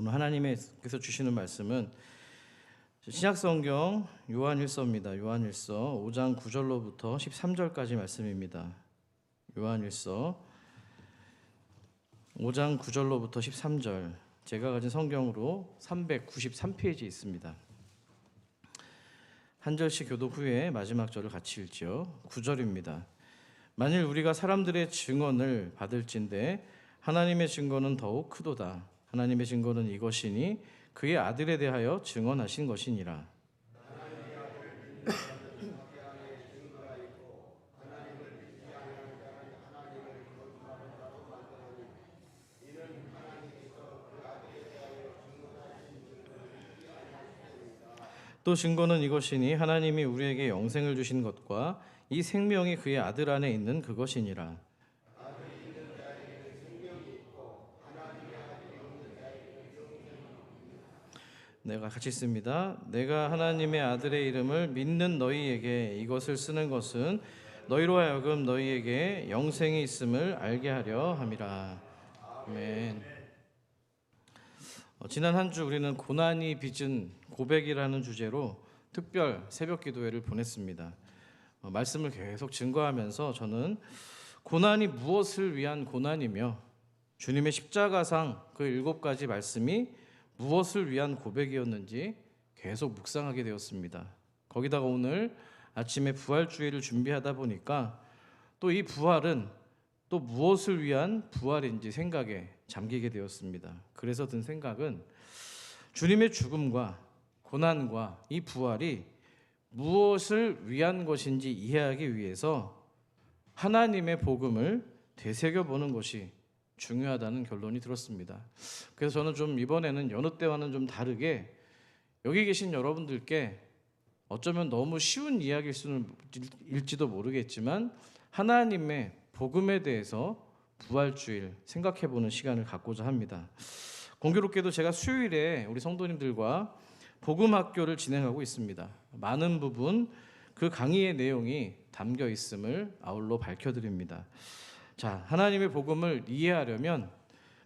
오늘 하나님께서 주시는 말씀은 신약성경 요한일서입니다. 요한일서 5장 9절로부터 13절까지 말씀입니다. 요한일서 5장 9절로부터 13절, 제가 가진 성경으로 393페이지 있습니다. 한 절씩 교독 후에 마지막 절을 같이 읽지요. 9절입니다. 만일 우리가 사람들의 증언을 받을진대 하나님의 증거는 더욱 크도다. 하나님의 증거는 이것이니 그의 아들에 대하여 증언하신 것이니라. 또 증거는 이것이니 하나님이 우리에게 영생을 주신 것과 이 생명이 그의 아들 안에 있는 그것이니라. 내가 같이 읽습니다. 내가 하나님의 아들의 이름을 믿는 너희에게 이것을 쓰는 것은 너희로 하여금 너희에게 영생이 있음을 알게 하려 함이라. 아멘. 지난 한 주 우리는 고난이 빚은 고백이라는 주제로 특별 새벽 기도회를 보냈습니다. 말씀을 계속 증거하면서 저는 고난이 무엇을 위한 고난이며 주님의 십자가상 그 7가지 말씀이 무엇을 위한 고백이었는지 계속 묵상하게 되었습니다. 거기다가 오늘 아침에 부활주의를 준비하다 보니까 또 이 부활은 또 무엇을 위한 부활인지 생각에 잠기게 되었습니다. 그래서 든 생각은 주님의 죽음과 고난과 이 부활이 무엇을 위한 것인지 이해하기 위해서 하나님의 복음을 되새겨보는 것이 중요하다는 결론이 들었습니다. 그래서 저는 좀 이번에는 여느 때와는 좀 다르게 여기 계신 여러분들께 어쩌면 너무 쉬운 이야기일지도 모르겠지만 하나님의 복음에 대해서 부활주일 생각해보는 시간을 갖고자 합니다. 공교롭게도 제가 수요일에 우리 성도님들과 복음학교를 진행하고 있습니다. 많은 부분 그 강의의 내용이 담겨 있음을 아울러 밝혀드립니다. 자, 하나님의 복음을 이해하려면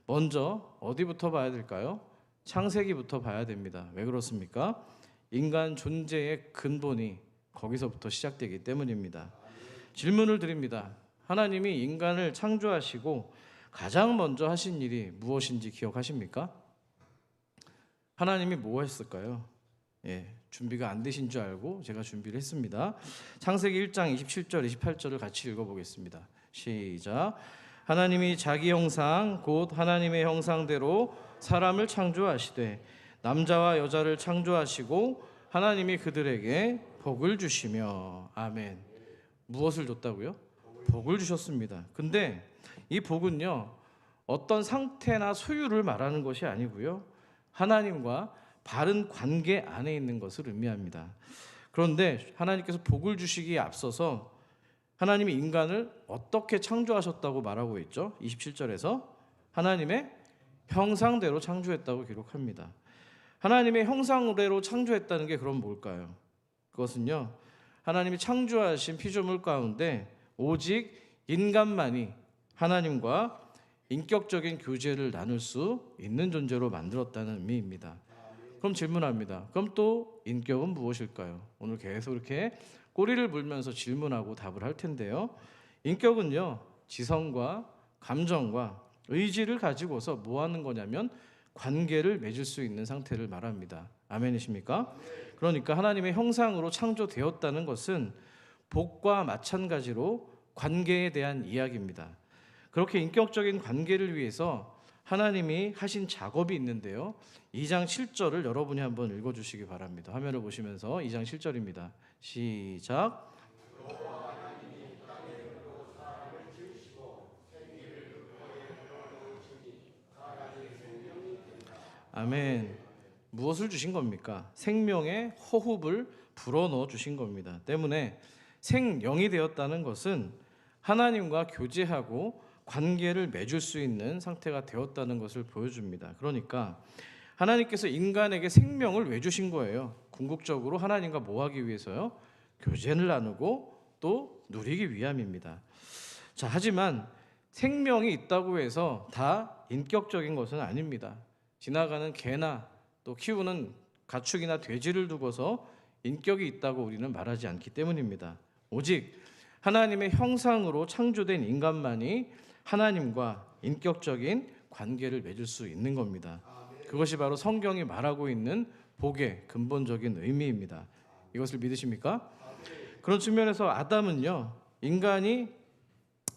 먼저 어디부터 봐야 될까요? 창세기부터 봐야 됩니다. 왜 그렇습니까? 인간 존재의 근본이 거기서부터 시작되기 때문입니다. 질문을 드립니다. 하나님이 인간을 창조하시고 가장 먼저 하신 일이 무엇인지 기억하십니까? 하나님이 뭐 했을까요? 준비가 안 되신 줄 알고 제가 준비를 했습니다. 창세기 1장 27절 28절을 같이 읽어보겠습니다. 시작. 하나님이 자기 형상 곧 하나님의 형상대로 사람을 창조하시되 남자와 여자를 창조하시고 하나님이 그들에게 복을 주시며. 아멘. 무엇을 줬다고요? 복을 주셨습니다. 근데 이 복은요, 어떤 상태나 소유를 말하는 것이 아니고요, 하나님과 바른 관계 안에 있는 것을 의미합니다. 그런데 하나님께서 복을 주시기에 앞서서 하나님이 인간을 어떻게 창조하셨다고 말하고 있죠? 27절에서 하나님의 형상대로 창조했다고 기록합니다. 하나님의 형상대로 창조했다는 게 그럼 뭘까요? 그것은요, 하나님이 창조하신 피조물 가운데 오직 인간만이 하나님과 인격적인 교제를 나눌 수 있는 존재로 만들었다는 의미입니다. 그럼 질문합니다. 그럼 또 인격은 무엇일까요? 오늘 계속 이렇게 꼬리를 물면서 질문하고 답을 할 텐데요. 인격은요, 지성과 감정과 의지를 가지고서 뭐 하는 거냐면 관계를 맺을 수 있는 상태를 말합니다. 아멘이십니까? 그러니까 하나님의 형상으로 창조되었다는 것은 복과 마찬가지로 관계에 대한 이야기입니다. 그렇게 인격적인 관계를 위해서 하나님이 하신 작업이 있는데요. 2장 7절을 여러분이 한번 읽어주시기 바랍니다. 화면을 보시면서 2장 7절입니다. 시작. 아멘. 무엇을 주신 겁니까? 생명의 호흡을 불어넣어 주신 겁니다. 때문에 생명이 되었다는 것은 하나님과 교제하고 관계를 맺을 수 있는 상태가 되었다는 것을 보여줍니다. 그러니까 하나님께서 인간에게 생명을 왜 주신 거예요? 궁극적으로 하나님과 뭐 하기 위해서요? 교제를 나누고 또 누리기 위함입니다. 하지만 생명이 있다고 해서 다 인격적인 것은 아닙니다. 지나가는 개나 또 키우는 가축이나 돼지를 두고서 인격이 있다고 우리는 말하지 않기 때문입니다. 오직 하나님의 형상으로 창조된 인간만이 하나님과 인격적인 관계를 맺을 수 있는 겁니다. 그것이 바로 성경이 말하고 있는 복의 근본적인 의미입니다. 이것을 믿으십니까? 그런 측면에서 아담은요,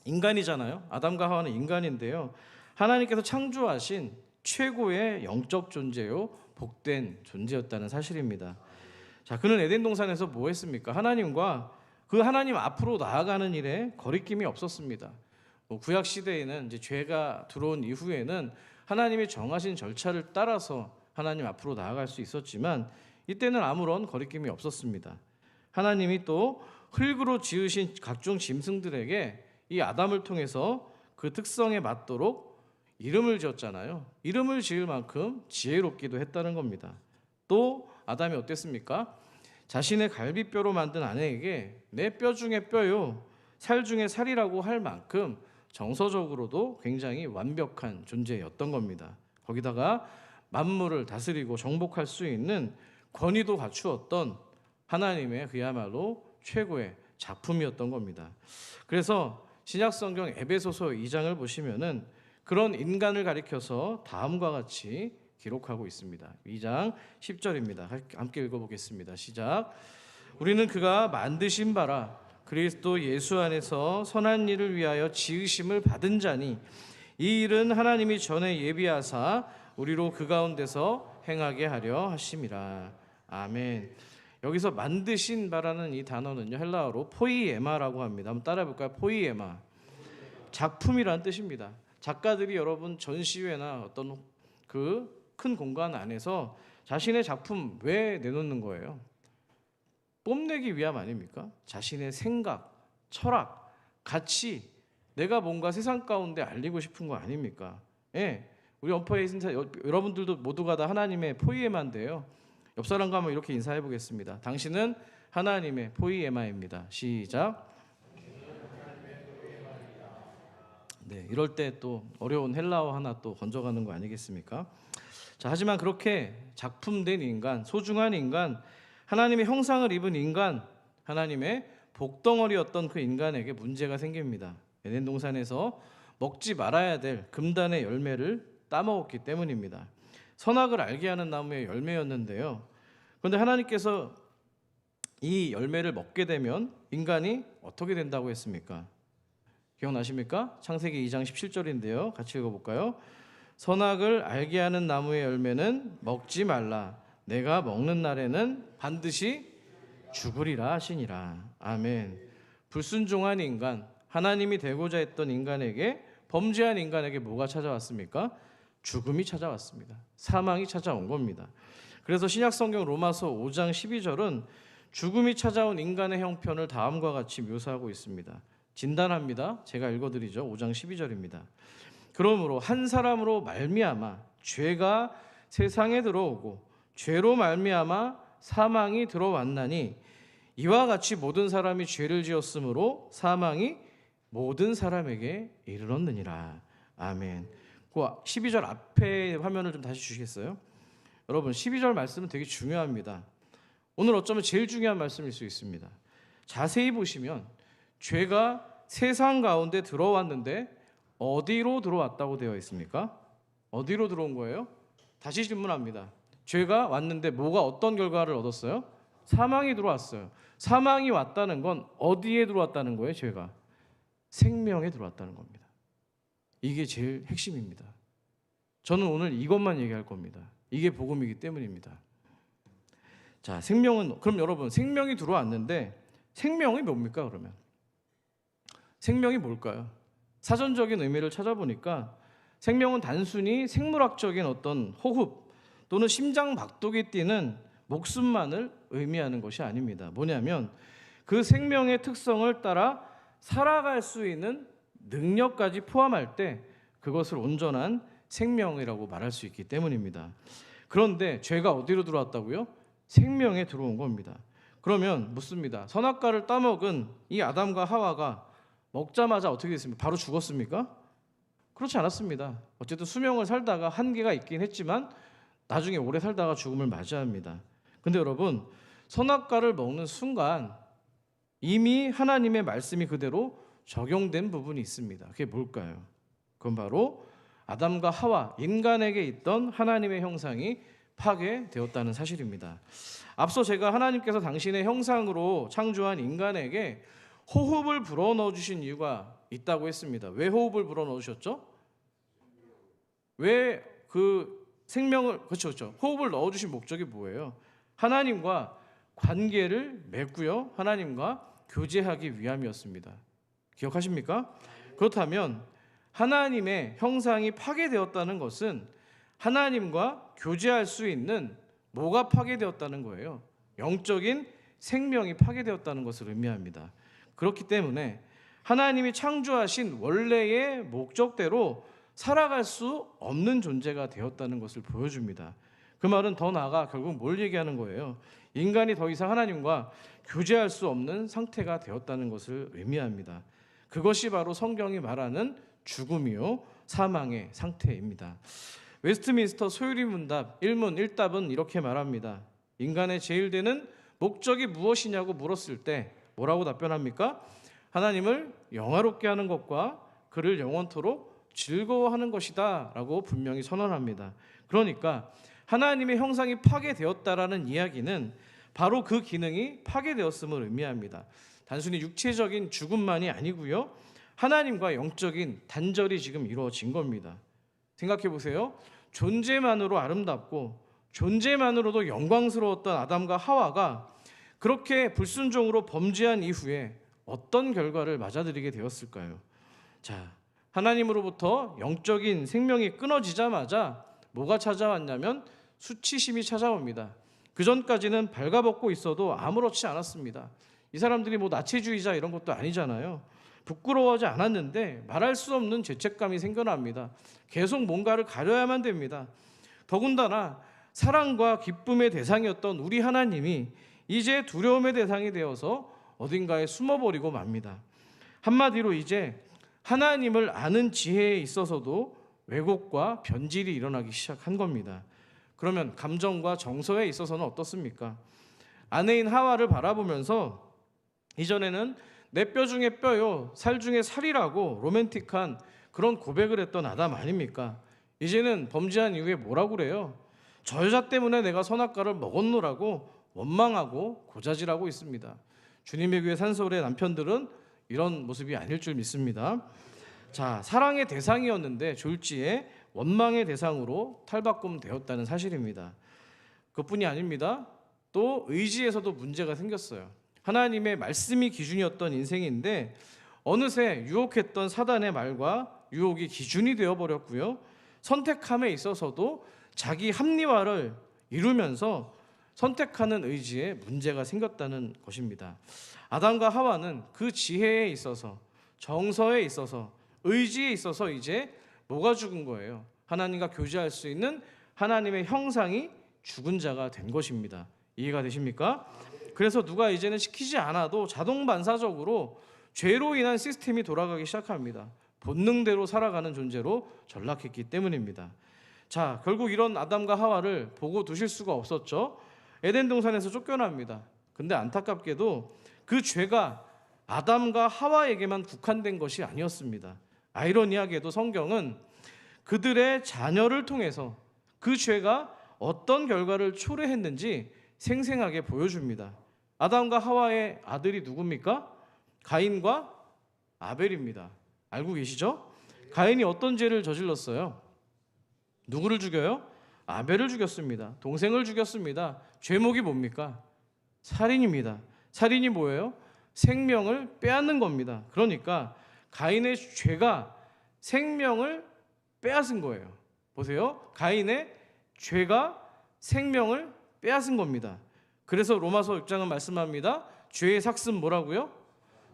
인간이잖아요. 아담과 하와는 인간인데요. 하나님께서 창조하신 최고의 영적 존재요, 복된 존재였다는 사실입니다. 자, 그는 에덴 동산에서 뭐 했습니까? 하나님과 그 하나님 앞으로 나아가는 일에 거리낌이 없었습니다. 구약 시대에는 이제 죄가 들어온 이후에는 하나님이 정하신 절차를 따라서 하나님 앞으로 나아갈 수 있었지만 이때는 아무런 거리낌이 없었습니다. 하나님이 또 흙으로 지으신 각종 짐승들에게 이 아담을 통해서 그 특성에 맞도록 이름을 지었잖아요. 이름을 지을 만큼 지혜롭기도 했다는 겁니다. 또 아담이 어땠습니까? 자신의 갈비뼈로 만든 아내에게 내 뼈 중에 뼈요, 살 중에 살이라고 할 만큼 정서적으로도 굉장히 완벽한 존재였던 겁니다. 거기다가 만물을 다스리고 정복할 수 있는 권위도 갖추었던 하나님의 그야말로 최고의 작품이었던 겁니다. 그래서 신약성경 에베소서 2장을 보시면은 그런 인간을 가리켜서 다음과 같이 기록하고 있습니다. 2장 10절입니다. 함께 읽어보겠습니다. 시작. 우리는 그가 만드신 바라 그리스도 예수 안에서 선한 일을 위하여 지으심을 받은 자니 이 일은 하나님이 전에 예비하사 우리로 그 가운데서 행하게 하려 하심이라. 아멘. 여기서 만드신 바라는 이 단어는요, 헬라어로 포이에마라고 합니다. 한번 따라해 볼까요? 포이에마. 작품이라는 뜻입니다. 작가들이 여러분 전시회나 어떤 그 큰 공간 안에서 자신의 작품 왜 내놓는 거예요? 뽐내기 위함 아닙니까? 자신의 생각, 철학, 가치, 내가 뭔가 세상 가운데 알리고 싶은 거 아닙니까? 예, 우리 언퍼의 인사 여러분들도 모두가 다 하나님의 포이에마인데요. 옆 사람과 한번 이렇게 인사해 보겠습니다. 당신은 하나님의 포이에마입니다. 시작. 네, 이럴 때 또 어려운 헬라어 하나 또 건져가는 거 아니겠습니까? 자, 하지만 그렇게 작품된 인간, 소중한 인간, 하나님의 형상을 입은 인간, 하나님의 복덩어리였던 그 인간에게 문제가 생깁니다. 에덴 동산에서 먹지 말아야 될 금단의 열매를 따먹었기 때문입니다. 선악을 알게 하는 나무의 열매였는데요. 그런데 하나님께서 이 열매를 먹게 되면 인간이 어떻게 된다고 했습니까? 기억나십니까? 창세기 2장 17절인데요. 같이 읽어볼까요? 선악을 알게 하는 나무의 열매는 먹지 말라. 내가 먹는 날에는 반드시 죽으리라 하시니라. 아멘. 불순종한 인간, 하나님이 되고자 했던 인간에게, 범죄한 인간에게 뭐가 찾아왔습니까? 죽음이 찾아왔습니다. 사망이 찾아온 겁니다. 그래서 신약성경 로마서 5장 12절은 죽음이 찾아온 인간의 형편을 다음과 같이 묘사하고 있습니다. 진단합니다. 제가 읽어드리죠. 5장 12절입니다. 그러므로 한 사람으로 말미암아 죄가 세상에 들어오고 죄로 말미암아 사망이 들어왔나니 이와 같이 모든 사람이 죄를 지었으므로 사망이 모든 사람에게 이르렀느니라. 아멘. 그 12절 앞에 화면을 좀 다시 주시겠어요? 여러분 12절 말씀은 되게 중요합니다. 오늘 어쩌면 제일 중요한 말씀일 수 있습니다. 자세히 보시면 죄가 세상 가운데 들어왔는데 어디로 들어왔다고 되어 있습니까? 어디로 들어온 거예요? 다시 질문합니다. 죄가 왔는데 뭐가 어떤 결과를 얻었어요? 사망이 들어왔어요. 사망이 왔다는 건 어디에 들어왔다는 거예요? 죄가 생명에 들어왔다는 겁니다. 이게 제일 핵심입니다. 저는 오늘 이것만 얘기할 겁니다. 이게 복음이기 때문입니다. 자, 생명은, 그럼 여러분 생명이 들어왔는데 생명이 뭡니까 그러면? 생명이 뭘까요? 사전적인 의미를 찾아보니까 생명은 단순히 생물학적인 어떤 호흡 또는 심장 박동이 뛰는 목숨만을 의미하는 것이 아닙니다. 뭐냐면 그 생명의 특성을 따라 살아갈 수 있는 능력까지 포함할 때 그것을 온전한 생명이라고 말할 수 있기 때문입니다. 그런데 죄가 어디로 들어왔다고요? 생명에 들어온 겁니다. 그러면 묻습니다. 선악과를 따먹은 이 아담과 하와가 먹자마자 어떻게 됐습니까? 바로 죽었습니까? 그렇지 않았습니다. 어쨌든 수명을 살다가 한계가 있긴 했지만 나중에 오래 살다가 죽음을 맞이합니다. 근데 여러분, 선악과를 먹는 순간 이미 하나님의 말씀이 그대로 적용된 부분이 있습니다. 그게 뭘까요? 그건 바로 아담과 하와, 인간에게 있던 하나님의 형상이 파괴되었다는 사실입니다. 앞서 제가 하나님께서 당신의 형상으로 창조한 인간에게 호흡을 불어넣어 주신 이유가 있다고 했습니다. 왜 호흡을 불어넣어 주셨죠? 왜 그 생명을, 그렇죠. 호흡을 넣어 주신 목적이 뭐예요? 하나님과 관계를 맺고요, 하나님과 교제하기 위함이었습니다. 기억하십니까? 그렇다면 하나님의 형상이 파괴되었다는 것은 하나님과 교제할 수 있는 뭐가 파괴되었다는 거예요? 영적인 생명이 파괴되었다는 것을 의미합니다. 그렇기 때문에 하나님이 창조하신 원래의 목적대로 살아갈 수 없는 존재가 되었다는 것을 보여줍니다. 그 말은 더 나아가 결국 뭘 얘기하는 거예요? 인간이 더 이상 하나님과 교제할 수 없는 상태가 되었다는 것을 의미합니다. 그것이 바로 성경이 말하는 죽음이요 사망의 상태입니다. 웨스트민스터 소유리 문답 1문 1답은 이렇게 말합니다. 인간의 제일 되는 목적이 무엇이냐고 물었을 때 뭐라고 답변합니까? 하나님을 영화롭게 하는 것과 그를 영원토록 즐거워하는 것이다 라고 분명히 선언합니다. 그러니까 하나님의 형상이 파괴되었다라는 이야기는 바로 그 기능이 파괴되었음을 의미합니다. 단순히 육체적인 죽음만이 아니고요, 하나님과 영적인 단절이 지금 이루어진 겁니다. 생각해 보세요. 존재만으로 아름답고 존재만으로도 영광스러웠던 아담과 하와가 그렇게 불순종으로 범죄한 이후에 어떤 결과를 맞아들이게 되었을까요? 자, 하나님으로부터 영적인 생명이 끊어지자마자 뭐가 찾아왔냐면 수치심이 찾아옵니다. 그 전까지는 발가벗고 있어도 아무렇지 않았습니다. 이 사람들이 뭐 나치주의자 이런 것도 아니잖아요. 부끄러워하지 않았는데 말할 수 없는 죄책감이 생겨납니다. 계속 뭔가를 가려야만 됩니다. 더군다나 사랑과 기쁨의 대상이었던 우리 하나님이 이제 두려움의 대상이 되어서 어딘가에 숨어버리고 맙니다. 한마디로 이제 하나님을 아는 지혜에 있어서도 왜곡과 변질이 일어나기 시작한 겁니다. 그러면 감정과 정서에 있어서는 어떻습니까? 아내인 하와를 바라보면서 이전에는 내 뼈 중에 뼈요 살 중에 살이라고 로맨틱한 그런 고백을 했던 아담 아닙니까? 이제는 범죄한 이후에 뭐라고 그래요? 저 여자 때문에 내가 선악과를 먹었노라고 원망하고 고자질하고 있습니다. 주님의 교회 산소울의 남편들은 이런 모습이 아닐 줄 믿습니다. 자, 사랑의 대상이었는데 졸지에 원망의 대상으로 탈바꿈되었다는 사실입니다. 그것뿐이 아닙니다. 또 의지에서도 문제가 생겼어요. 하나님의 말씀이 기준이었던 인생인데 어느새 유혹했던 사단의 말과 유혹이 기준이 되어버렸고요, 선택함에 있어서도 자기 합리화를 이루면서 선택하는 의지에 문제가 생겼다는 것입니다. 아담과 하와는 그 지혜에 있어서, 정서에 있어서, 의지에 있어서 이제 뭐가 죽은 거예요? 하나님과 교제할 수 있는 하나님의 형상이 죽은 자가 된 것입니다. 이해가 되십니까? 그래서 누가 이제는 시키지 않아도 자동 반사적으로 죄로 인한 시스템이 돌아가기 시작합니다. 본능대로 살아가는 존재로 전락했기 때문입니다. 자, 결국 이런 아담과 하와를 보고 두실 수가 없었죠. 에덴 동산에서 쫓겨납니다. 근데 안타깝게도 그 죄가 아담과 하와에게만 국한된 것이 아니었습니다. 아이러니하게도 성경은 그들의 자녀를 통해서 그 죄가 어떤 결과를 초래했는지 생생하게 보여줍니다. 아담과 하와의 아들이 누굽니까? 가인과 아벨입니다. 알고 계시죠? 가인이 어떤 죄를 저질렀어요? 누구를 죽여요? 아벨을 죽였습니다. 동생을 죽였습니다. 죄목이 뭡니까? 살인입니다. 살인이 뭐예요? 생명을 빼앗는 겁니다. 그러니까 가인의 죄가 생명을 빼앗은 거예요. 보세요. 가인의 죄가 생명을 빼앗은 겁니다. 그래서 로마서 6장은 말씀합니다. 죄의 삭은 뭐라고요?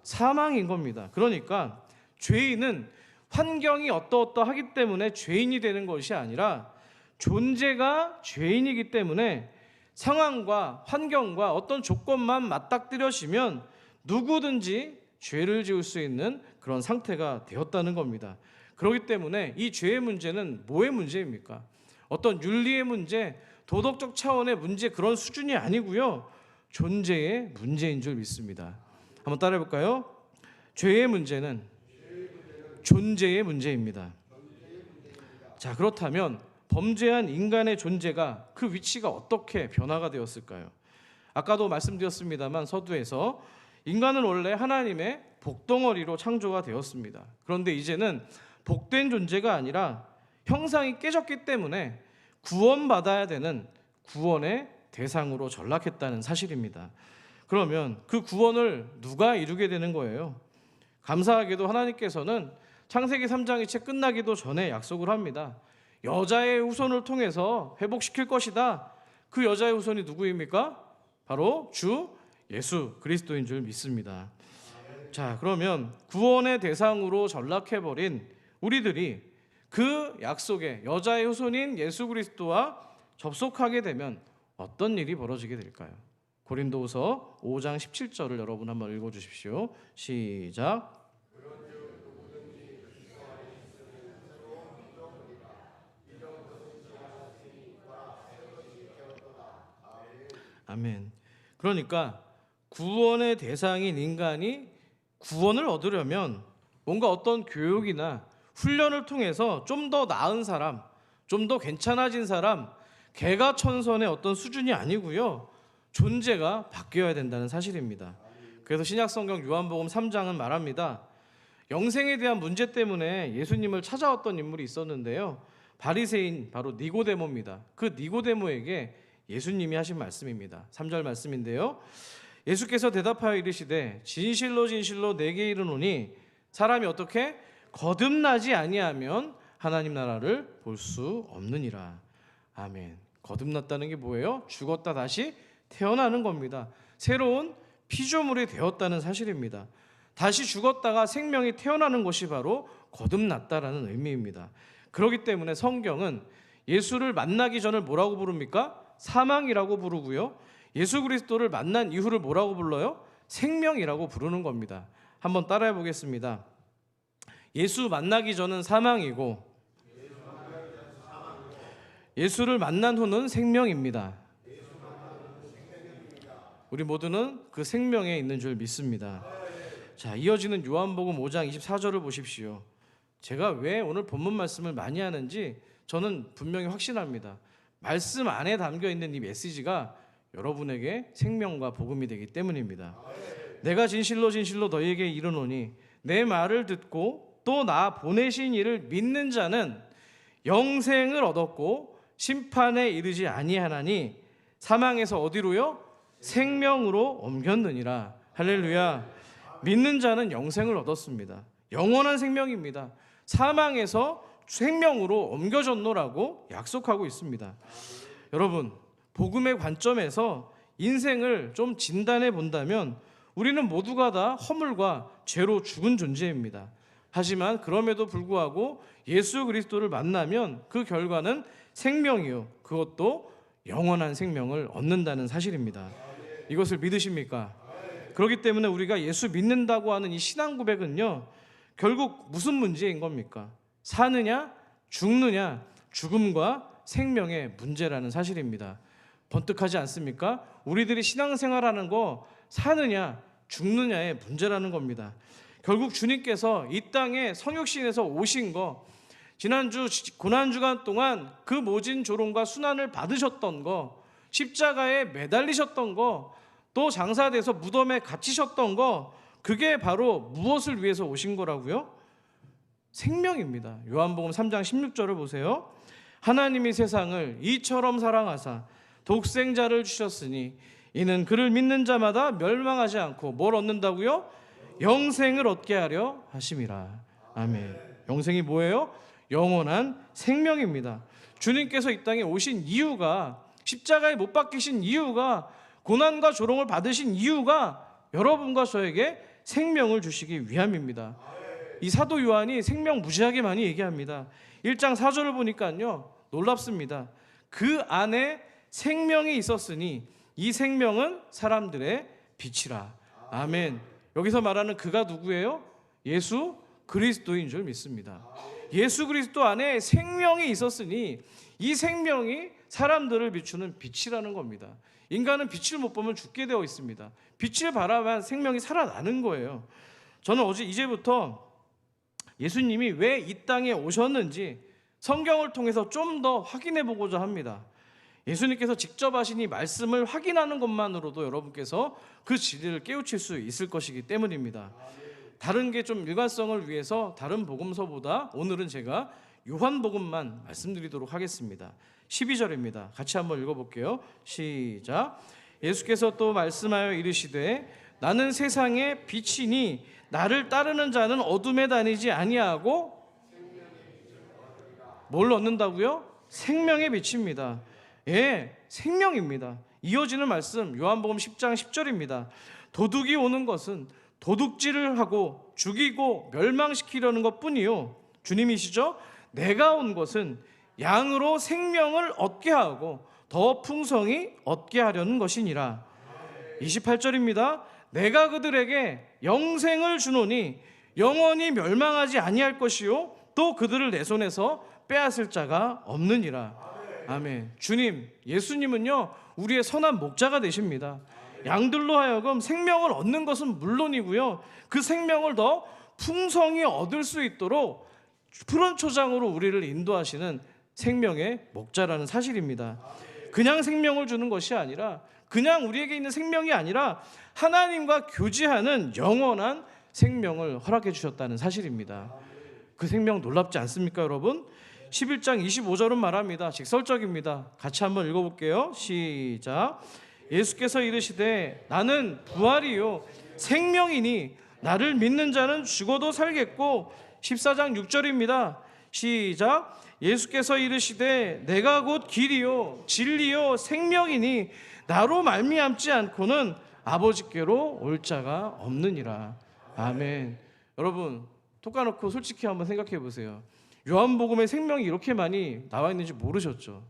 사망인 겁니다. 그러니까 죄인은 환경이 어떠어떠하기 때문에 죄인이 되는 것이 아니라 존재가 죄인이기 때문에 상황과 환경과 어떤 조건만 맞닥뜨려지면 누구든지 죄를 지을 수 있는 그런 상태가 되었다는 겁니다. 그렇기 때문에 이 죄의 문제는 뭐의 문제입니까? 어떤 윤리의 문제, 도덕적 차원의 문제, 그런 수준이 아니고요, 존재의 문제인 줄 믿습니다. 한번 따라해 볼까요? 죄의 문제는 존재의 문제입니다. 자, 그렇다면 범죄한 인간의 존재가, 그 위치가 어떻게 변화가 되었을까요? 아까도 말씀드렸습니다만 서두에서 인간은 원래 하나님의 복덩어리로 창조가 되었습니다. 그런데 이제는 복된 존재가 아니라 형상이 깨졌기 때문에 구원받아야 되는 구원의 대상으로 전락했다는 사실입니다. 그러면 그 구원을 누가 이루게 되는 거예요? 감사하게도 하나님께서는 창세기 3장이 채 끝나기도 전에 약속을 합니다. 여자의 후손을 통해서 회복시킬 것이다. 그 여자의 후손이 누구입니까? 바로 주 예수 그리스도인 줄 믿습니다. 자, 그러면 구원의 대상으로 전락해버린 우리들이 그 약속의 여자의 후손인 예수 그리스도와 접속하게 되면 어떤 일이 벌어지게 될까요? 고린도후서 5장 17절을 여러분 한번 읽어주십시오. 시작. 아멘. 그러니까 구원의 대상인 인간이 구원을 얻으려면 뭔가 어떤 교육이나 훈련을 통해서 좀 더 나은 사람, 좀 더 괜찮아진 사람, 개가천선의 어떤 수준이 아니고요, 존재가 바뀌어야 된다는 사실입니다. 그래서 신약성경 요한복음 3장은 말합니다. 영생에 대한 문제 때문에 예수님을 찾아왔던 인물이 있었는데요, 바리새인 바로 니고데모입니다. 그 니고데모에게 예수님이 하신 말씀입니다. 3절 말씀인데요, 예수께서 대답하여 이르시되 진실로 진실로 내게 이르노니 사람이 어떻게 거듭나지 아니하면 하나님 나라를 볼 수 없느니라. 아멘. 거듭났다는 게 뭐예요? 죽었다 다시 태어나는 겁니다. 새로운 피조물이 되었다는 사실입니다. 다시 죽었다가 생명이 태어나는 것이 바로 거듭났다라는 의미입니다. 그렇기 때문에 성경은 예수를 만나기 전을 뭐라고 부릅니까? 사망이라고 부르고요, 예수 그리스도를 만난 이후를 뭐라고 불러요? 생명이라고 부르는 겁니다. 한번 따라해 보겠습니다. 예수 만나기 전은 사망이고 예수를 만난 후는 생명입니다. 우리 모두는 그 생명에 있는 줄 믿습니다. 자, 이어지는 요한복음 5장 24절을 보십시오. 제가 왜 오늘 본문 말씀을 많이 하는지 저는 분명히 확신합니다. 말씀 안에 담겨 있는 이 메시지가 여러분에게 생명과 복음이 되기 때문입니다. 내가 진실로 진실로 너희에게 이르노니 내 말을 듣고 또 나 보내신 이를 믿는 자는 영생을 얻었고 심판에 이르지 아니하나니 사망에서 어디로요? 생명으로 옮겼느니라. 할렐루야. 믿는 자는 영생을 얻었습니다. 영원한 생명입니다. 사망에서 생명으로 옮겨졌노라고 약속하고 있습니다. 여러분, 복음의 관점에서 인생을 좀 진단해 본다면 우리는 모두가 다 허물과 죄로 죽은 존재입니다. 하지만 그럼에도 불구하고 예수 그리스도를 만나면 그 결과는 생명이요, 그것도 영원한 생명을 얻는다는 사실입니다. 이것을 믿으십니까? 그렇기 때문에 우리가 예수 믿는다고 하는 이 신앙 고백은요, 결국 무슨 문제인 겁니까? 사느냐 죽느냐, 죽음과 생명의 문제라는 사실입니다. 번뜩하지 않습니까? 우리들이 신앙생활하는 거 사느냐 죽느냐의 문제라는 겁니다. 결국 주님께서 이 땅에 성육신에서 오신 거, 지난주 고난주간 동안 그 모진 조롱과 순환을 받으셨던 거, 십자가에 매달리셨던 거, 또 장사돼서 무덤에 갇히셨던 거, 그게 바로 무엇을 위해서 오신 거라고요? 생명입니다. 요한복음 3장 16절을 보세요. 하나님이 세상을 이처럼 사랑하사 독생자를 주셨으니 이는 그를 믿는 자마다 멸망하지 않고 뭘 얻는다고요? 영생을 얻게 하려 하심이라. 아멘. 영생이 뭐예요? 영원한 생명입니다. 주님께서 이 땅에 오신 이유가, 십자가에 못 박히신 이유가, 고난과 조롱을 받으신 이유가 여러분과 저에게 생명을 주시기 위함입니다. 이 사도 요한이 생명 무지하게 많이 얘기합니다. 1장 4절을 보니까요, 놀랍습니다. 그 안에 생명이 있었으니 이 생명은 사람들의 빛이라. 아멘. 여기서 말하는 그가 누구예요? 예수 그리스도인 줄 믿습니다. 예수 그리스도 안에 생명이 있었으니 이 생명이 사람들을 비추는 빛이라는 겁니다. 인간은 빛을 못 보면 죽게 되어 있습니다. 빛을 바라만 생명이 살아나는 거예요. 저는 이제부터 예수님이 왜 이 땅에 오셨는지 성경을 통해서 좀 더 확인해 보고자 합니다. 예수님께서 직접 하신 이 말씀을 확인하는 것만으로도 여러분께서 그 진리를 깨우칠 수 있을 것이기 때문입니다. 다른 게 좀 일관성을 위해서 다른 복음서보다 오늘은 제가 요한복음만 말씀드리도록 하겠습니다. 12절입니다. 같이 한번 읽어볼게요. 시작. 예수께서 또 말씀하여 이르시되 나는 세상의 빛이니 나를 따르는 자는 어둠에 다니지 아니하고 뭘 얻는다고요? 생명의 빛입니다. 예, 생명입니다. 이어지는 말씀 요한복음 10장 10절입니다. 도둑이 오는 것은 도둑질을 하고 죽이고 멸망시키려는 것뿐이요, 주님이시죠? 내가 온 것은 양으로 생명을 얻게 하고 더 풍성히 얻게 하려는 것이니라. 28절입니다. 내가 그들에게 영생을 주노니 영원히 멸망하지 아니할 것이요 또 그들을 내 손에서 빼앗을 자가 없느니라. 아멘. 주님, 예수님은요 우리의 선한 목자가 되십니다. 양들로 하여금 생명을 얻는 것은 물론이고요, 그 생명을 더 풍성히 얻을 수 있도록 푸른 초장으로 우리를 인도하시는 생명의 목자라는 사실입니다. 그냥 생명을 주는 것이 아니라, 그냥 우리에게 있는 생명이 아니라 하나님과 교제하는 영원한 생명을 허락해 주셨다는 사실입니다. 그 생명 놀랍지 않습니까, 여러분? 11장 25절은 말합니다. 직설적입니다. 같이 한번 읽어볼게요. 시작. 예수께서 이르시되 나는 부활이요 생명이니 나를 믿는 자는 죽어도 살겠고. 14장 6절입니다. 시작. 예수께서 이르시되 내가 곧 길이요 진리요 생명이니 나로 말미암지 않고는 아버지께로 올 자가 없느니라. 아멘. 여러분, 톡 까놓고 솔직히 한번 생각해 보세요. 요한복음에 생명이 이렇게 많이 나와 있는지 모르셨죠?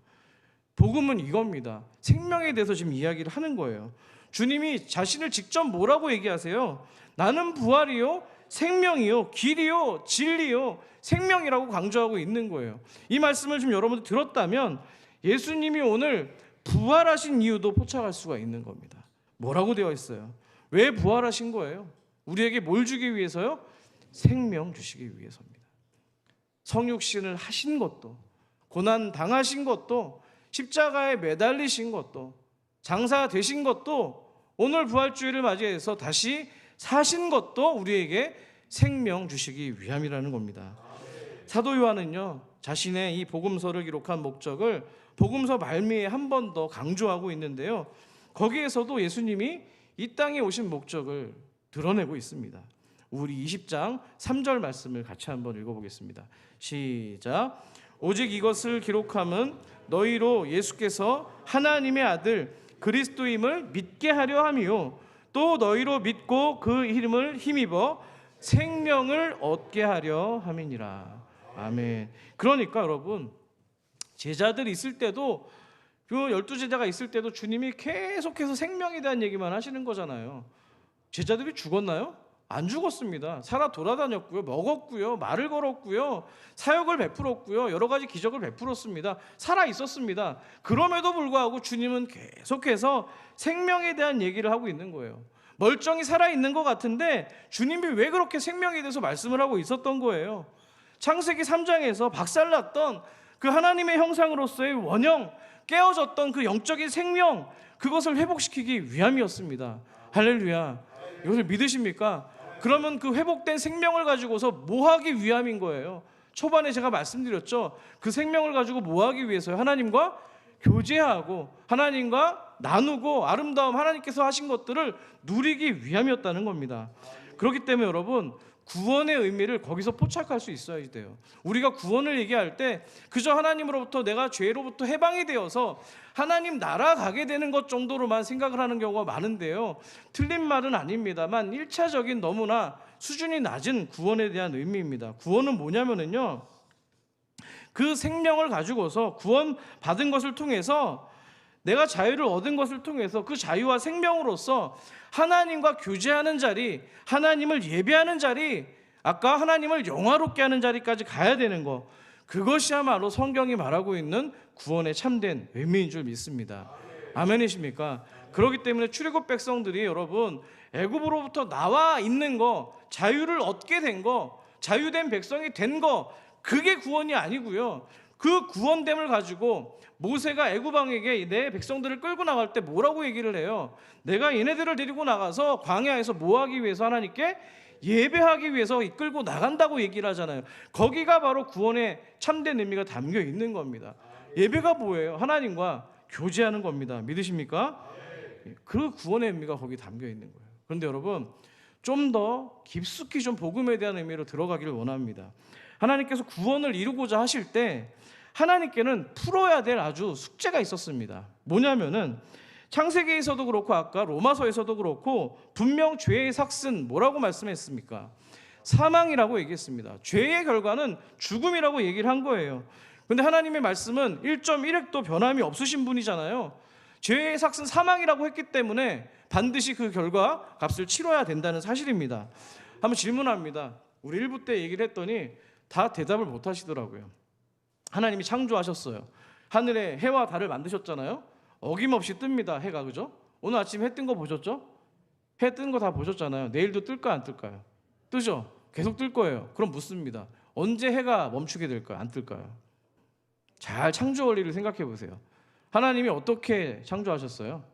복음은 이겁니다. 생명에 대해서 지금 이야기를 하는 거예요. 주님이 자신을 직접 뭐라고 얘기하세요? 나는 부활이요 생명이요 길이요 진리요 생명이라고 강조하고 있는 거예요. 이 말씀을 지금 여러분들 들었다면 예수님이 오늘 부활하신 이유도 포착할 수가 있는 겁니다. 뭐라고 되어 있어요? 왜 부활하신 거예요? 우리에게 뭘 주기 위해서요? 생명 주시기 위해서입니다. 성육신을 하신 것도, 고난 당하신 것도, 십자가에 매달리신 것도, 장사 되신 것도, 오늘 부활주일을 맞이해서 다시 사신 것도 우리에게 생명 주시기 위함이라는 겁니다. 사도 요한은요 자신의 이 복음서를 기록한 목적을 복음서 말미에 한 번 더 강조하고 있는데요, 거기에서도 예수님이 이 땅에 오신 목적을 드러내고 있습니다. 우리 20장 3절 말씀을 같이 한번 읽어보겠습니다. 시작. 오직 이것을 기록함은 너희로 예수께서 하나님의 아들 그리스도임을 믿게 하려 함이요 또 너희로 믿고 그 이름을 힘입어 생명을 얻게 하려 함이니라. 아멘. 그러니까 여러분, 제자들 있을 때도, 그 12제자가 있을 때도 주님이 계속해서 생명에 대한 얘기만 하시는 거잖아요. 제자들이 죽었나요? 안 죽었습니다. 살아 돌아다녔고요, 먹었고요, 말을 걸었고요, 사역을 베풀었고요, 여러 가지 기적을 베풀었습니다. 살아 있었습니다. 그럼에도 불구하고 주님은 계속해서 생명에 대한 얘기를 하고 있는 거예요. 멀쩡히 살아 있는 것 같은데 주님이 왜 그렇게 생명에 대해서 말씀을 하고 있었던 거예요? 창세기 3장에서 박살났던 그 하나님의 형상으로서의 원형, 깨어졌던 그 영적인 생명, 그것을 회복시키기 위함이었습니다. 할렐루야. 이것을 믿으십니까? 그러면 그 회복된 생명을 가지고서 뭐 하기 위함인 거예요? 초반에 제가 말씀드렸죠. 그 생명을 가지고 뭐 하기 위해서요? 하나님과 교제하고 하나님과 나누고 아름다움, 하나님께서 하신 것들을 누리기 위함이었다는 겁니다. 그렇기 때문에 여러분, 구원의 의미를 거기서 포착할 수 있어야 돼요. 우리가 구원을 얘기할 때 그저 하나님으로부터 내가 죄로부터 해방이 되어서 하나님 나라 가게 되는 것 정도로만 생각을 하는 경우가 많은데요, 틀린 말은 아닙니다만 1차적인 너무나 수준이 낮은 구원에 대한 의미입니다. 구원은 뭐냐면요, 그 생명을 가지고서 구원 받은 것을 통해서 내가 자유를 얻은 것을 통해서 그 자유와 생명으로서 하나님과 교제하는 자리, 하나님을 예배하는 자리, 아까 하나님을 영화롭게 하는 자리까지 가야 되는 거, 그것이야말로 성경이 말하고 있는 구원의 참된 의미인 줄 믿습니다. 아멘이십니까? 그렇기 때문에 출애굽 백성들이 여러분 애굽으로부터 나와 있는 거, 자유를 얻게 된 거, 자유된 백성이 된 거, 그게 구원이 아니고요. 그 구원됨을 가지고 모세가 애굽 왕에게 내 백성들을 끌고 나갈 때 뭐라고 얘기를 해요? 내가 얘네들을 데리고 나가서 광야에서 뭐 하기 위해서 하나님께 예배하기 위해서 이끌고 나간다고 얘기를 하잖아요. 거기가 바로 구원의 참된 의미가 담겨 있는 겁니다. 예배가 뭐예요? 하나님과 교제하는 겁니다. 믿으십니까? 그 구원의 의미가 거기 담겨 있는 거예요. 그런데 여러분 좀 더 깊숙이 좀 복음에 대한 의미로 들어가기를 원합니다. 하나님께서 구원을 이루고자 하실 때 하나님께는 풀어야 될 아주 숙제가 있었습니다. 뭐냐면은 창세기에서도 그렇고 아까 로마서에서도 그렇고 분명 죄의 삭슨 뭐라고 말씀했습니까? 사망이라고 얘기했습니다. 죄의 결과는 죽음이라고 얘기를 한 거예요. 근데 하나님의 말씀은 1.1획도 변함이 없으신 분이잖아요. 죄의 삭슨 사망이라고 했기 때문에 반드시 그 결과 값을 치러야 된다는 사실입니다. 한번 질문합니다. 우리 1부 때 얘기를 했더니 다 대답을 못 하시더라고요. 하나님이 창조하셨어요. 하늘에 해와 달을 만드셨잖아요. 어김없이 뜹니다, 해가. 그죠? 오늘 아침 해 뜬 거 보셨죠? 해 뜬 거 다 보셨잖아요. 내일도 뜰까요, 안 뜰까요? 뜨죠? 계속 뜰 거예요. 그럼 묻습니다. 언제 해가 멈추게 될까요, 안 뜰까요? 잘 창조 원리를 생각해 보세요. 하나님이 어떻게 창조하셨어요?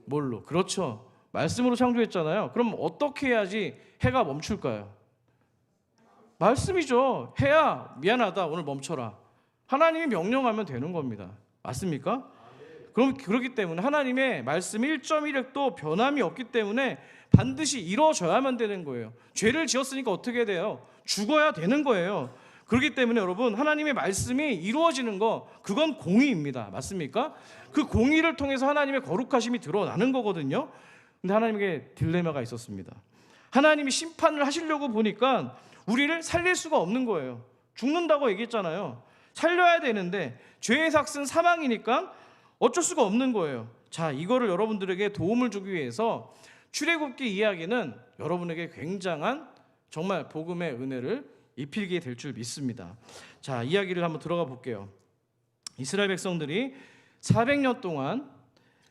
뭘로? 그렇죠. 말씀으로 창조했잖아요. 그럼 어떻게 해야지 해가 멈출까요? 말씀이죠. 해야 미안하다, 오늘 멈춰라. 하나님이 명령하면 되는 겁니다. 맞습니까? 그럼 그렇기 때문에 하나님의 말씀 1.1획도 변함이 없기 때문에 반드시 이루어져야만 되는 거예요. 죄를 지었으니까 어떻게 돼요? 죽어야 되는 거예요. 그렇기 때문에 여러분 하나님의 말씀이 이루어지는 거, 그건 공의입니다. 맞습니까? 그 공의를 통해서 하나님의 거룩하심이 드러나는 거거든요. 근데 하나님에게 딜레마가 있었습니다. 하나님이 심판을 하시려고 보니까 우리를 살릴 수가 없는 거예요. 죽는다고 얘기했잖아요. 살려야 되는데 죄의 삭은 사망이니까 어쩔 수가 없는 거예요. 자, 이거를 여러분들에게 도움을 주기 위해서 출애굽기 이야기는 여러분에게 굉장한 정말 복음의 은혜를 입히게 될 줄 믿습니다. 자, 이야기를 한번 들어가 볼게요. 이스라엘 백성들이 400년 동안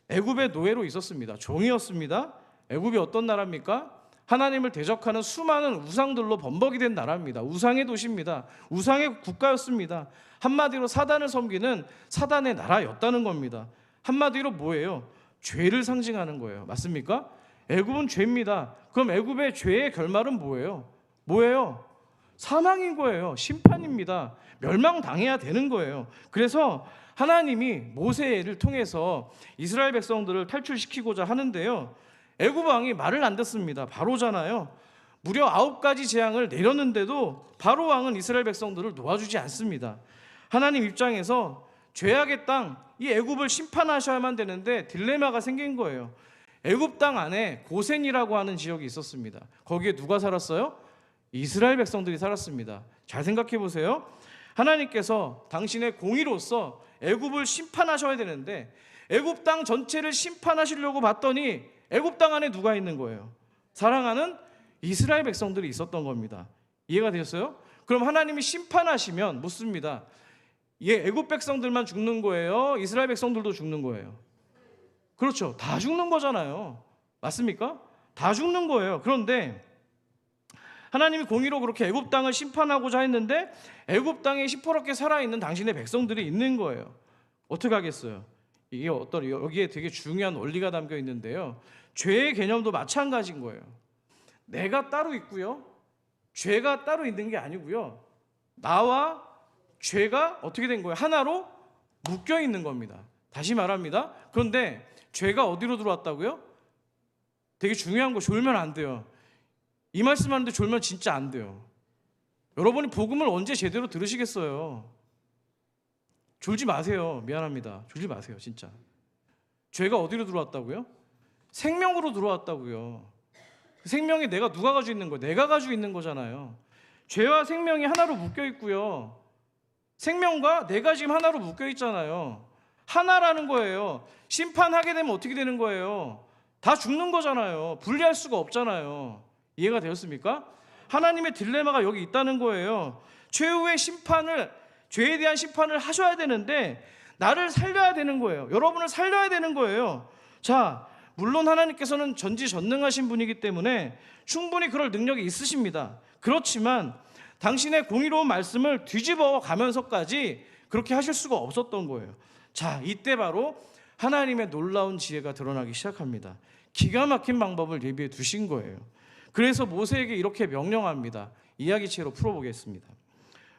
애굽의 노예로 있었습니다. 종이었습니다. 애굽이 어떤 나라입니까? 하나님을 대적하는 수많은 우상들로 범벅이 된 나라입니다. 우상의 도시입니다. 우상의 국가였습니다. 한마디로 사단을 섬기는 사단의 나라였다는 겁니다. 한마디로 뭐예요? 죄를 상징하는 거예요. 맞습니까? 애굽은 죄입니다. 그럼 애굽의 죄의 결말은 뭐예요? 뭐예요? 사망인 거예요. 심판입니다. 멸망당해야 되는 거예요. 그래서 하나님이 모세를 통해서 이스라엘 백성들을 탈출시키고자 하는데요, 애굽 왕이 말을 안 듣습니다. 바로잖아요. 무려 9가지 재앙을 내렸는데도 바로 왕은 이스라엘 백성들을 놓아주지 않습니다. 하나님 입장에서 죄악의 땅, 이 애굽을 심판하셔야만 되는데 딜레마가 생긴 거예요. 애굽 땅 안에 고센이라고 하는 지역이 있었습니다. 거기에 누가 살았어요? 이스라엘 백성들이 살았습니다. 잘 생각해 보세요. 하나님께서 당신의 공의로서 애굽을 심판하셔야 되는데 애굽 땅 전체를 심판하시려고 봤더니 애굽 땅 안에 누가 있는 거예요? 사랑하는 이스라엘 백성들이 있었던 겁니다. 이해가 되셨어요? 그럼 하나님이 심판하시면 묻습니다. 애굽 백성들만 죽는 거예요? 이스라엘 백성들도 죽는 거예요? 그렇죠. 다 죽는 거잖아요. 맞습니까? 다 죽는 거예요. 그런데 하나님이 공의로 그렇게 애굽 땅을 심판하고자 했는데 애굽 땅에 시퍼렇게 살아있는 당신의 백성들이 있는 거예요. 어떻게 하겠어요? 이게 여기에 되게 중요한 원리가 담겨 있는데요, 죄의 개념도 마찬가지인 거예요. 내가 따로 있고요, 죄가 따로 있는 게 아니고요, 나와 죄가 어떻게 된 거예요? 하나로 묶여 있는 겁니다. 다시 말합니다. 그런데 죄가 어디로 들어왔다고요? 되게 중요한 거, 졸면 안 돼요. 이 말씀하는데 졸면 진짜 안 돼요. 여러분이 복음을 언제 제대로 들으시겠어요? 졸지 마세요. 미안합니다. 졸지 마세요. 진짜. 죄가 어디로 들어왔다고요? 생명으로 들어왔다고요. 생명이 누가 가지고 있는 거예요? 내가 가지고 있는 거잖아요. 죄와 생명이 하나로 묶여 있고요, 생명과 내가 지금 하나로 묶여 있잖아요. 하나라는 거예요. 심판하게 되면 어떻게 되는 거예요? 다 죽는 거잖아요. 분리할 수가 없잖아요. 이해가 되었습니까? 하나님의 딜레마가 여기 있다는 거예요. 최후의 심판을, 죄에 대한 심판을 하셔야 되는데 나를 살려야 되는 거예요. 여러분을 살려야 되는 거예요. 자, 물론 하나님께서는 전지전능하신 분이기 때문에 충분히 그럴 능력이 있으십니다. 그렇지만 당신의 공의로운 말씀을 뒤집어 가면서까지 그렇게 하실 수가 없었던 거예요. 자, 이때 바로 하나님의 놀라운 지혜가 드러나기 시작합니다. 기가 막힌 방법을 예비해 두신 거예요. 그래서 모세에게 이렇게 명령합니다. 이야기체로 풀어보겠습니다.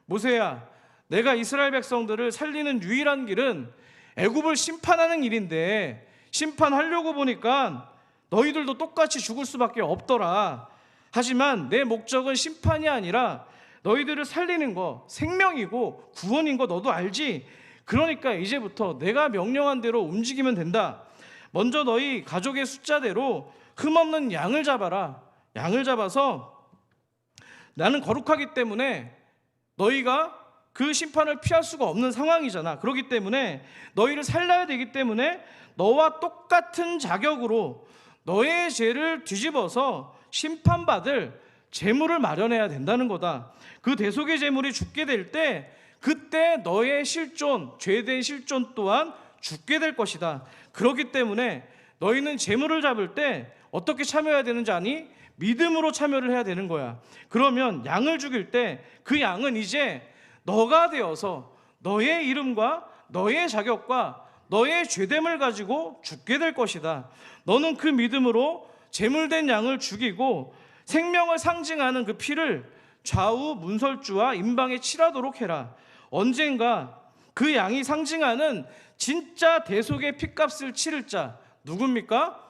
모세야, 내가 이스라엘 백성들을 살리는 유일한 길은 애굽을 심판하는 일인데 심판하려고 보니까 너희들도 똑같이 죽을 수밖에 없더라. 하지만 내 목적은 심판이 아니라 너희들을 살리는 거, 생명이고 구원인 거 너도 알지? 그러니까 이제부터 내가 명령한 대로 움직이면 된다. 먼저 너희 가족의 숫자대로 흠없는 양을 잡아라. 양을 잡아서 나는 거룩하기 때문에 너희가 그 심판을 피할 수가 없는 상황이잖아. 그렇기 때문에 너희를 살려야 되기 때문에 너와 똑같은 자격으로 너의 죄를 뒤집어서 심판받을 제물을 마련해야 된다는 거다. 그 대속의 제물이 죽게 될 때 그때 너의 실존, 죄된 실존 또한 죽게 될 것이다. 그렇기 때문에 너희는 제물을 잡을 때 어떻게 참여해야 되는지 아니? 믿음으로 참여를 해야 되는 거야. 그러면 양을 죽일 때 그 양은 이제 너가 되어서 너의 이름과 너의 자격과 너의 죄됨을 가지고 죽게 될 것이다. 너는 그 믿음으로 제물된 양을 죽이고 생명을 상징하는 그 피를 좌우 문설주와 임방에 칠하도록 해라. 언젠가 그 양이 상징하는 진짜 대속의 피값을 치를 자 누굽니까?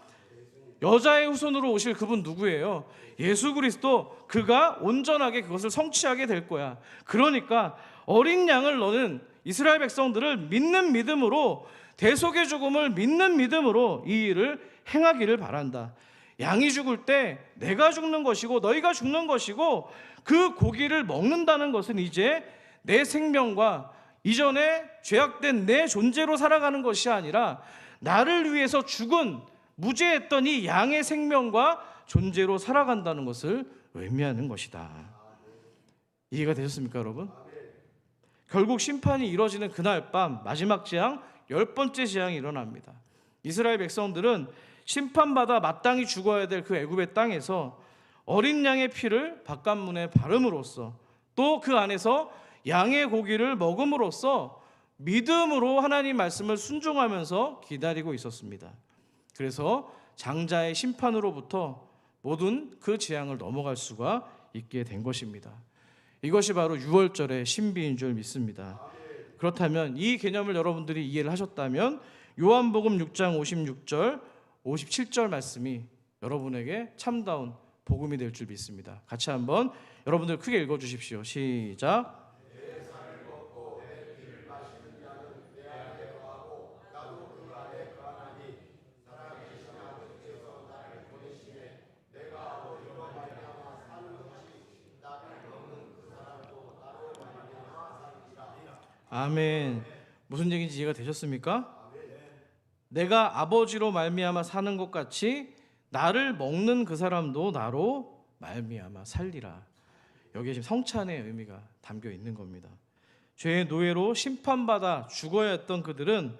여자의 후손으로 오실 그분 누구예요? 예수 그리스도. 그가 온전하게 그것을 성취하게 될 거야. 그러니까 어린 양을 너는 이스라엘 백성들을 믿는 믿음으로, 대속의 죽음을 믿는 믿음으로 이 일을 행하기를 바란다. 양이 죽을 때 내가 죽는 것이고 너희가 죽는 것이고 그 고기를 먹는다는 것은 이제 내 생명과 이전에 죄악된 내 존재로 살아가는 것이 아니라 나를 위해서 죽은 무죄했던 이 양의 생명과 존재로 살아간다는 것을 의미하는 것이다. 이해가 되셨습니까, 여러분? 결국 심판이 이루어지는 그날 밤 마지막 재앙, 10번째 재앙이 일어납니다. 이스라엘 백성들은 심판받아 마땅히 죽어야 될 그 애굽의 땅에서 어린 양의 피를 바깥문에 바름으로써 또 그 안에서 양의 고기를 먹음으로써 믿음으로 하나님 말씀을 순종하면서 기다리고 있었습니다. 그래서 장자의 심판으로부터 모든 그 재앙을 넘어갈 수가 있게 된 것입니다. 이것이 바로 유월절의 신비인 줄 믿습니다. 그렇다면 이 개념을 여러분들이 이해를 하셨다면 요한복음 6장 56절 57절 말씀이 여러분에게 참다운 복음이 될 줄 믿습니다. 같이 한번 여러분들 크게 읽어주십시오. 시작. 아멘. 무슨 얘기인지 이해가 되셨습니까? 내가 아버지로 말미암아 사는 것 같이 나를 먹는 그 사람도 나로 말미암아 살리라. 여기에 지금 성찬의 의미가 담겨 있는 겁니다. 죄의 노예로 심판받아 죽어야 했던 그들은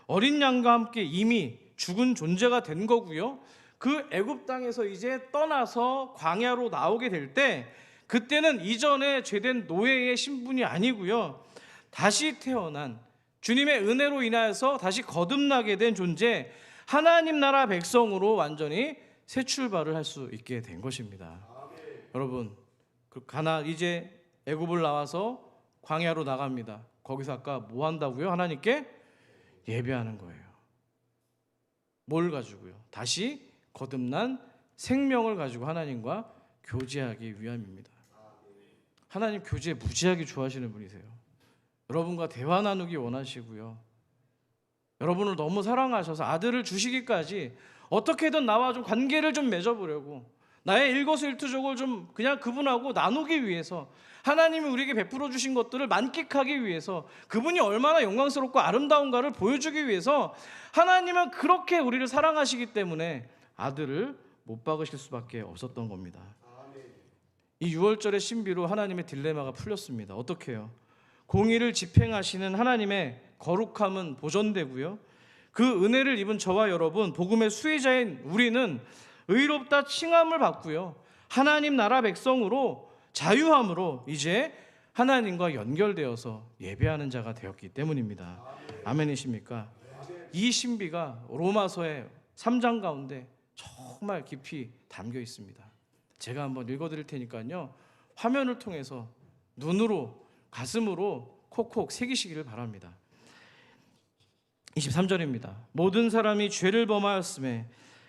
어린 양과 함께 이미 죽은 존재가 된 거고요. 그 애굽 땅에서 이제 떠나서 광야로 나오게 될 때 그때는 이전에 죄된 노예의 신분이 아니고요. 다시 태어난 주님의 은혜로 인하여서 다시 거듭나게 된 존재, 하나님 나라 백성으로 완전히 새 출발을 할 수 있게 된 것입니다. 여러분, 이제 애굽을 나와서 광야로 나갑니다. 거기서 아까 뭐 한다고요? 하나님께 예배하는 거예요. 뭘 가지고요? 다시 거듭난 생명을 가지고 하나님과 교제하기 위함입니다. 하나님 교제 무지하게 좋아하시는 분이세요. 여러분과 대화 나누기 원하시고요. 여러분을 너무 사랑하셔서 아들을 주시기까지 어떻게든 나와 좀 관계를 좀 맺어보려고, 나의 일거수일투족을 좀 그냥 그분하고 나누기 위해서, 하나님이 우리에게 베풀어 주신 것들을 만끽하기 위해서, 그분이 얼마나 영광스럽고 아름다운가를 보여주기 위해서 하나님은 그렇게 우리를 사랑하시기 때문에 아들을 못 박으실 수밖에 없었던 겁니다. 이 6월절의 신비로 하나님의 딜레마가 풀렸습니다. 어떻게 해요? 공의를 집행하시는 하나님의 거룩함은 보존되고요, 그 은혜를 입은 저와 여러분, 복음의 수혜자인 우리는 의롭다 칭함을 받고요, 하나님 나라 백성으로 자유함으로 이제 하나님과 연결되어서 예배하는 자가 되었기 때문입니다. 아멘이십니까? 이 신비가 로마서의 3장 가운데 정말 깊이 담겨 있습니다. 제가 한번 읽어드릴 테니까요, 화면을 통해서 눈으로 가슴으로 콕콕 새기시기를 바랍니다. 23절입니다. 모든 사람이 죄를 범하였음에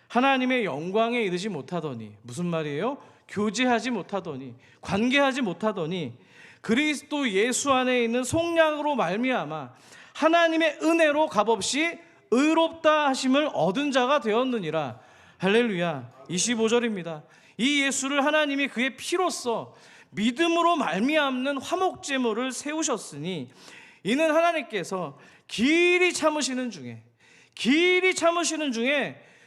하나님의 영광에 이르지 못하더니, 무슨 말이에요? 교제하지 못하더니, 관계하지 못하더니 그리스도 예수 안에 있는 속량으로 말미암아 하나님의 은혜로 값없이 의롭다 하심을 얻은 자가 되었느니라. 할렐루야. 25절입니다. 이 예수를 하나님이 그의 피로써 믿음으로 말미암는 화목제물을 세우셨으니 이는 하나님께서 길이 참으시는 중에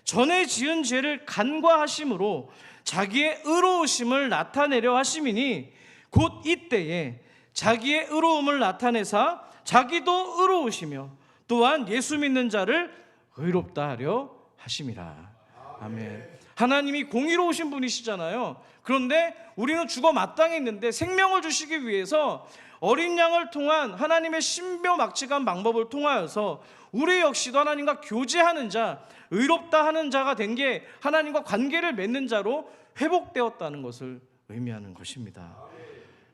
전에 지은 죄를 간과하심으로 자기의 의로우심을 나타내려 하심이니 곧 이때에 자기의 의로움을 나타내사 자기도 의로우시며 또한 예수 믿는 자를 의롭다 하려 하심이라. 아멘. 하나님이 공의로우신 분이시잖아요. 그런데 우리는 죽어 마땅히 있는데 생명을 주시기 위해서 어린 양을 통한 하나님의 신묘막측한 방법을 통하여서 우리 역시도 하나님과 교제하는 자, 의롭다 하는 자가 된 게 하나님과 관계를 맺는 자로 회복되었다는 것을 의미하는 것입니다.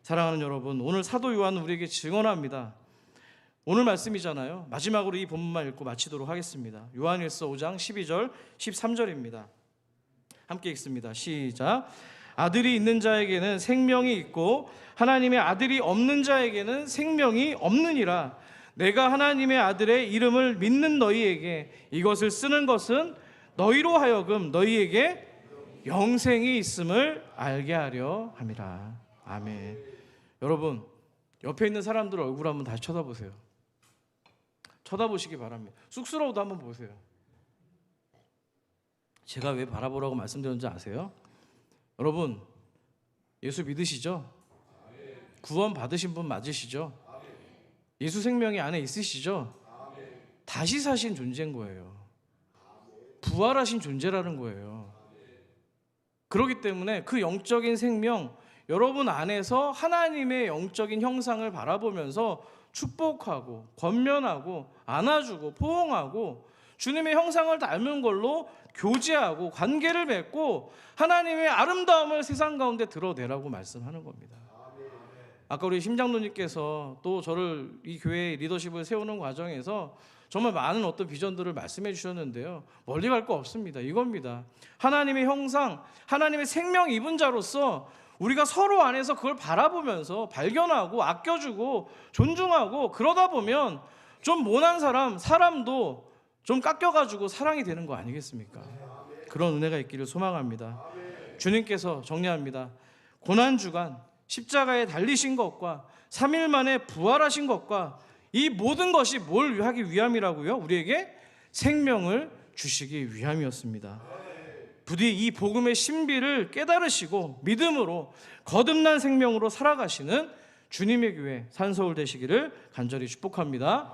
사랑하는 여러분, 오늘 사도 요한은 우리에게 증언합니다. 오늘 말씀이잖아요. 마지막으로 이 본문만 읽고 마치도록 하겠습니다. 요한일서 5장 12절 13절입니다. 함께 읽습니다. 시작. 아들이 있는 자에게는 생명이 있고 하나님의 아들이 없는 자에게는 생명이 없느니라. 내가 하나님의 아들의 이름을 믿는 너희에게 이것을 쓰는 것은 너희로 하여금 너희에게 영생이 있음을 알게 하려 함이라. 아멘. 여러분, 옆에 있는 사람들 얼굴 한번 다시 쳐다보세요. 쳐다보시기 바랍니다. 쑥스러워도 한번 보세요. 제가 왜 바라보라고 말씀드렸는지 아세요? 여러분, 예수 믿으시죠? 구원 받으신 분 맞으시죠? 예수 생명이 안에 있으시죠? 다시 사신 존재인 거예요. 부활하신 존재라는 거예요. 그렇기 때문에 그 영적인 생명, 여러분 안에서 하나님의 영적인 형상을 바라보면서 축복하고 권면하고 안아주고 포옹하고 주님의 형상을 닮은 걸로 교제하고 관계를 맺고 하나님의 아름다움을 세상 가운데 드러내라고 말씀하는 겁니다. 아까 우리 심장로님께서 또 저를 이 교회의 리더십을 세우는 과정에서 정말 많은 어떤 비전들을 말씀해 주셨는데요, 멀리 갈 거 없습니다. 이겁니다. 하나님의 형상, 하나님의 생명 입은 자로서 우리가 서로 안에서 그걸 바라보면서 발견하고 아껴주고 존중하고 그러다 보면 좀 모난 사람도 좀 깎여가지고 사랑이 되는 거 아니겠습니까? 그런 은혜가 있기를 소망합니다. 주님께서 정리합니다. 고난주간 십자가에 달리신 것과 3일 만에 부활하신 것과 이 모든 것이 뭘 하기 위함이라고요? 우리에게 생명을 주시기 위함이었습니다. 부디 이 복음의 신비를 깨달으시고 믿음으로 거듭난 생명으로 살아가시는 주님의 교회 산서울 되시기를 간절히 축복합니다.